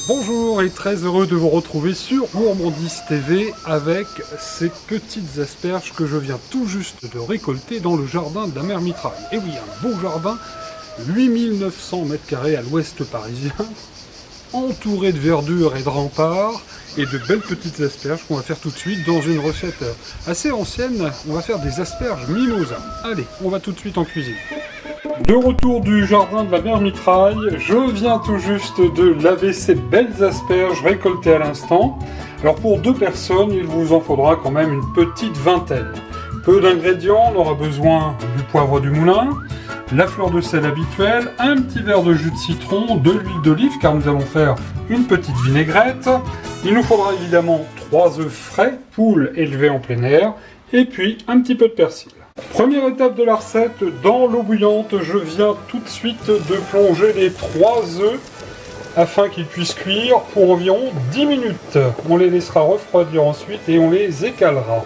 Bonjour et très heureux de vous retrouver sur Gourmandise TV avec ces petites asperges que je viens tout juste de récolter dans le jardin de la mère Mitraille. Et oui, un beau jardin, 8900 m² à l'ouest parisien, entouré de verdure et de remparts, et de belles petites asperges qu'on va faire tout de suite dans une recette assez ancienne. On va faire des asperges mimosa. Allez, on va tout de suite en cuisine. De retour du jardin de la mère Mitraille, je viens tout juste de laver ces belles asperges récoltées à l'instant. Alors pour 2 personnes, il vous en faudra quand même une petite vingtaine. Peu d'ingrédients, on aura besoin du poivre du moulin, la fleur de sel habituelle, un petit verre de jus de citron, de l'huile d'olive car nous allons faire une petite vinaigrette. Il nous faudra évidemment 3 œufs frais, poules élevées en plein air, et puis un petit peu de persil. Première étape de la recette, dans l'eau bouillante, je viens tout de suite de plonger les 3 œufs afin qu'ils puissent cuire pour environ 10 minutes. On les laissera refroidir ensuite et on les écalera.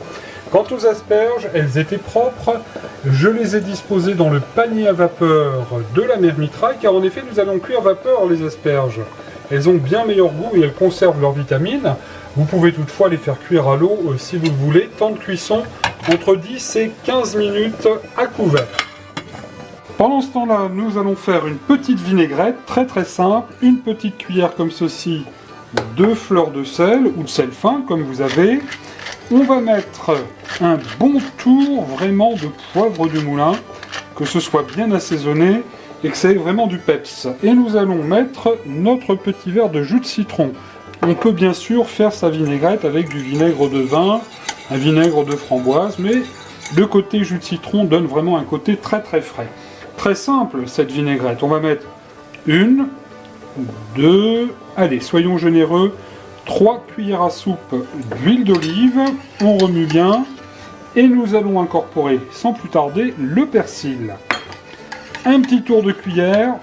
Quant aux asperges, elles étaient propres. Je les ai disposées dans le panier à vapeur de la mère Mitraille car en effet nous allons cuire vapeur les asperges. Elles ont bien meilleur goût et elles conservent leurs vitamines. Vous pouvez toutefois les faire cuire à l'eau si vous le voulez. Temps de cuisson entre 10 et 15 minutes à couvert. Pendant ce temps-là, nous allons faire une petite vinaigrette très simple. Une petite cuillère comme ceci de fleur de sel ou de sel fin comme vous avez. On va mettre un bon tour vraiment de poivre du moulin, que ce soit bien assaisonné et que ça ait vraiment du peps. Et nous allons mettre notre petit verre de jus de citron. On peut bien sûr faire sa vinaigrette avec du vinaigre de vin, un vinaigre de framboise, mais le côté jus de citron donne vraiment un côté très frais. Très simple cette vinaigrette. On va mettre 1, 2, allez, soyons généreux, 3 cuillères à soupe d'huile d'olive. On remue bien et nous allons incorporer sans plus tarder le persil. Un petit tour de cuillère.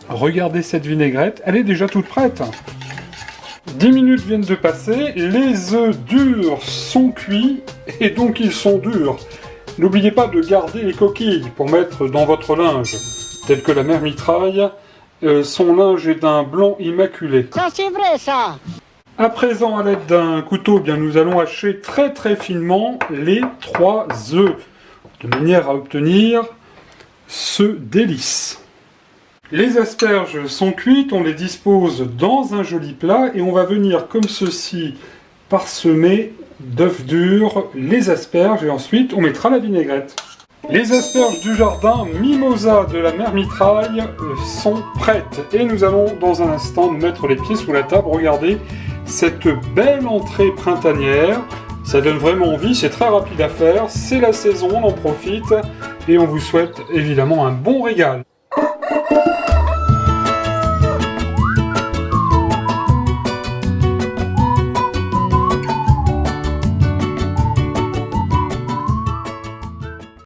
Regardez cette vinaigrette, elle est déjà toute prête. 10 minutes viennent de passer, les œufs durs sont cuits et donc ils sont durs. N'oubliez pas de garder les coquilles pour mettre dans votre linge, tel que la mère Mitraille, son linge est d'un blanc immaculé. Ça c'est vrai ça. À présent, à l'aide d'un couteau, bien, nous allons hacher très finement les 3 œufs, de manière à obtenir ce délice. Les asperges sont cuites, on les dispose dans un joli plat et on va venir comme ceci parsemer d'œufs durs les asperges et ensuite on mettra la vinaigrette. Les asperges du jardin mimosa de la mère Mitraille sont prêtes et nous allons dans un instant nous mettre les pieds sous la table. Regardez cette belle entrée printanière, ça donne vraiment envie, c'est très rapide à faire, c'est la saison, on en profite et on vous souhaite évidemment un bon régal.